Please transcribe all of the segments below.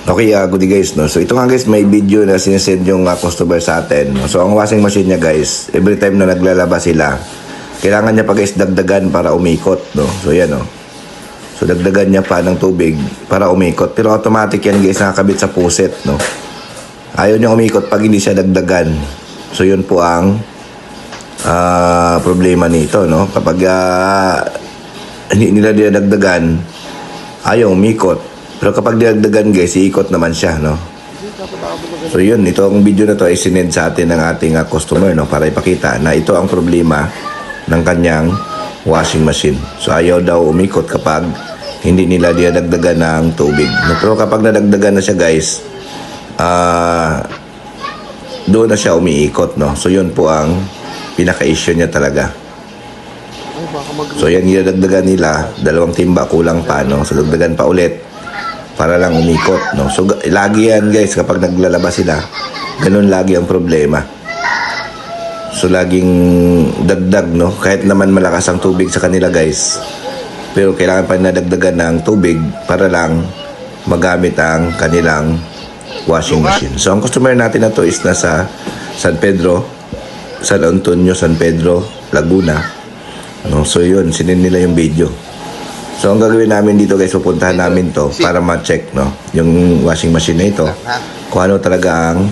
Okay, good day guys, no? So ito nga guys, may video na sinesend yung customer sa atin, no? So ang washing machine niya guys, every time na naglalaba sila, kailangan niya pa guys dagdagan para umikot, no? So yan, no? So dagdagan niya pa ng tubig para umikot. Pero automatic yan guys, nakakabit sa puset, no? Ayaw niya umikot pag hindi siya dagdagan. So yun po ang problema nito, no? Kapag hindi nila dinadagdagan, ayaw umikot. Pero kapag dinagdagan guys, iikot naman siya, no? So yun, ito ang video na to ay sinend sa atin ng ating customer, no? Para ipakita na ito ang problema ng kanyang washing machine. So ayaw daw umikot kapag hindi nila dinadagdagan ng tubig, no? Pero kapag nadagdagan na siya guys, doon na siya umiikot, no? So yun po ang pinaka-issue niya talaga. So yan, dinadagdagan nila, 2 timba kulang pa, no? So dagdagan pa ulit para lang umikot, no? So lagi yan guys, kapag naglalaba sila, ganun lagi ang problema. So laging dagdag, no? Kahit naman malakas ang tubig sa kanila guys, pero kailangan pa nadagdagan ng tubig para lang magamit ang kanilang washing machine. So ang customer natin na to is nasa San Antonio, San Pedro, Laguna, no? So yun, sinend nila yung video. So ang gagawin namin dito guys, pupuntahan namin to para ma-check, no, yung washing machine na ito, kung ano talaga ang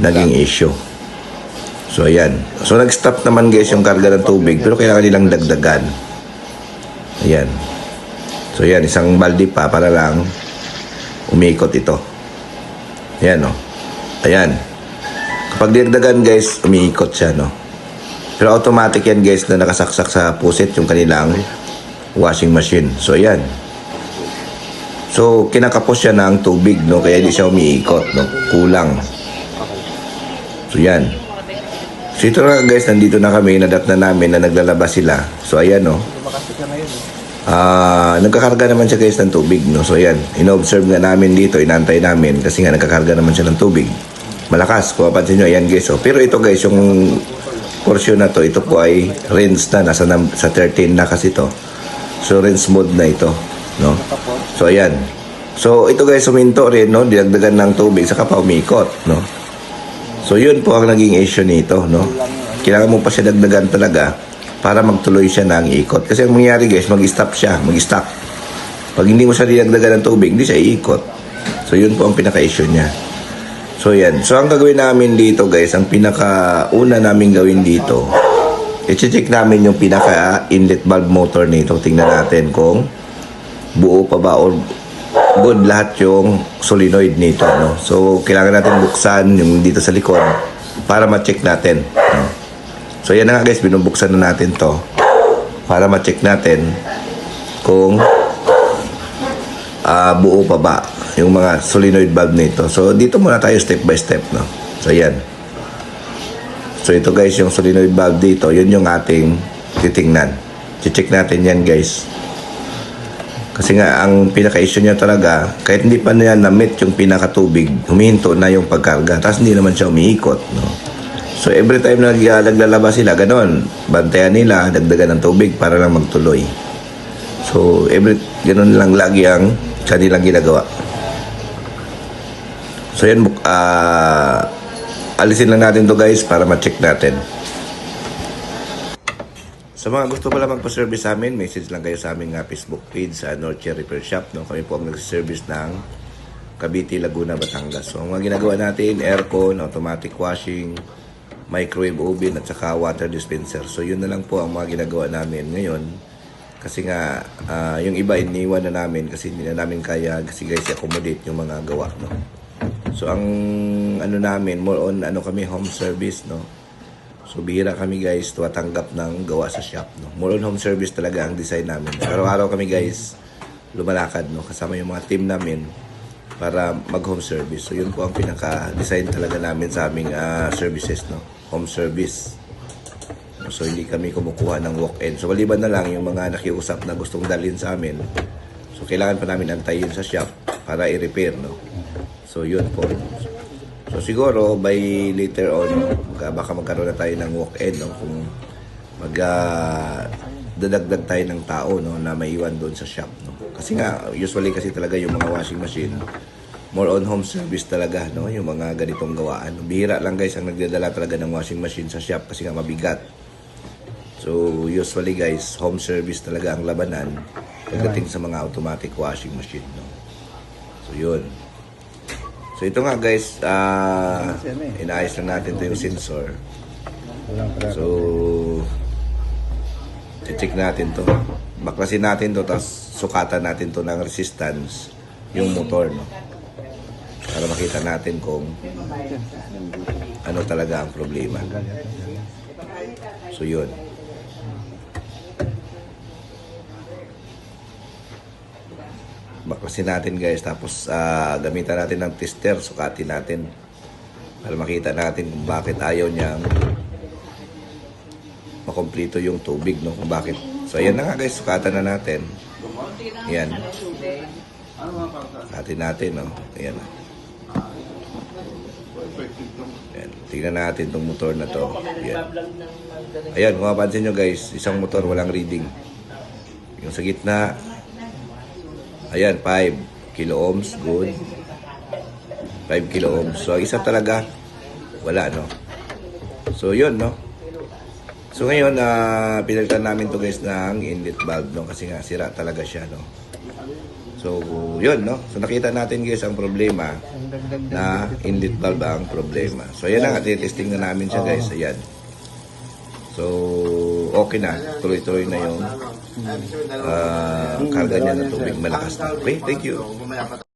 naging issue. So ayan. So nag-stop naman guys yung karga ng tubig, pero kailangan nilang dagdagan. Ayan. So ayan, isang balde pa para lang umikot ito. Ayan, no. Ayan. Kapag dinagdagan guys, umiikot siya, no. Pero automatic yan guys na nakasaksak sa puset yung kanilang washing machine. So ayan. So kinakapos siya ng tubig, no, kaya hindi siya umiikot, no, kulang. So yan. So ito na guys, nandito na kami, nadat na namin na naglalaba sila. So ayan, no. Nagkakarga naman siya guys ng tubig, no. So ayan, ino-observe nga namin dito, inantay namin kasi nga nagkakarga naman siya ng tubig. Malakas, kung mapansin nyo, ayan guys, oh. Pero ito guys, yung portion na to, ito po ay rinse na, sa 13 na kasi to. So rinse mode na ito, no. So ayan. So ito guys, suminto rin, no, dinagdagan ng tubig saka pa umikot, no. So yun po ang naging issue nito, no. Kailangan mo pa siya dagdagan talaga para magtuloy siya ng ikot. Kasi ang mangyayari guys, mag-stop siya, mag-stop. Pag hindi mo siya dinagdagan ng tubig, hindi siya iikot. So yun po ang pinaka-issue niya. So yan. So ang gagawin namin dito guys, ang pinaka-una namin gawin dito, i-check namin yung pinaka-inlet valve motor nito. Tingnan natin kung buo pa ba or good lahat yung solenoid nito, no? So kailangan natin buksan yung dito sa likod para ma-check natin, no? So yan na nga guys, binubuksan na natin to para ma-check natin kung buo pa ba yung mga solenoid valve nito. So dito muna tayo step by step, no? So yan. So ito guys, yung solenoid valve dito, yun yung ating titingnan. Check natin yan guys. Kasi nga, ang pinaka-issue niya talaga, kahit hindi pa na yan na-meet yung pinaka-tubig, humihinto na yung pagkarga. Tapos hindi naman siya umiikot, no? So every time na naglalaba sila, ganon. Bantayan nila, dagdagan ng tubig para lang magtuloy. So ganon lang lagi ang kanilang ginagawa. So yan, alisin lang natin to guys para ma-check natin. Sa mga gusto pala magpa-service sa amin, message lang kayo sa aming Facebook page sa Norche Repair Shop, no? Kami po ang nag-service ng Cavite, Laguna, Batangas. So ang mga ginagawa natin, aircon, automatic washing, microwave oven at saka water dispenser. So yun na lang po ang mga ginagawa namin ngayon. Kasi nga yung iba iniwan na namin kasi hindi na namin kaya kasi guys i-accommodate yung mga gawa, no? So ang ano namin, more on kami home service, no. So bihira kami guys tumatanggap ng gawa sa shop, no. More on home service talaga ang design namin. Araw-araw kami guys lumalakad, no, kasama yung mga team namin para mag-home service. So yun po ang pinaka-design talaga namin sa aming services, no. Home service. So hindi kami kumukuha ng walk-in. So maliban na lang yung mga nakiusap na gustong dalhin sa amin. So kailangan pa namin antayin sa shop para i-repair, no. So yun po. So siguro by later on, baka magkaroon na tayo ng walk-in, no, kung dadagdag tayo ng tao, no, na maiwan doon sa shop, no. Kasi nga usually kasi talaga yung mga washing machine more on home service talaga, no? Yung mga ganitong gawaan. Bihira lang guys ang nagdadala talaga ng washing machine sa shop kasi nga mabigat. So, usually guys, home service talaga ang labanan pagdating sa mga automatic washing machine, no? So, yun. So, ito nga guys, inaayos lang natin ito yung sensor. So, check natin to. Baklasin natin to, tapos sukatan natin to ng resistance yung motor, no? Para makita natin kung ano talaga ang problema. So, yun. Baklasin natin guys, tapos gamitan natin ng tester, sukatin natin para makita natin kung bakit ayaw niyang makomplito yung tubig, no? Kung bakit. So ayan na nga guys, sukatan na natin. Ayan. Sukatin natin, no? Ayan. Ayan. Tingnan natin tong motor na to. Ayan. Ayan, kung mapansin nyo guys, isang motor walang reading. Yung sa gitna, ayan, 5 kilo ohms, good. 5 kilo ohms. So, isa talaga, wala, no? So, yun, no? So, ngayon, pinalitan namin to guys ng inlet valve, no? Kasi nga, sira talaga siya, no? So, yun, no? So, nakita natin guys ang problema na inlet valve ang problema. So, ayan na nga, titesting na namin siya guys. Ayan. So, okay na. Tuloy-tuloy na yung karga niya ng tubig. Malakas na. Okay, thank you.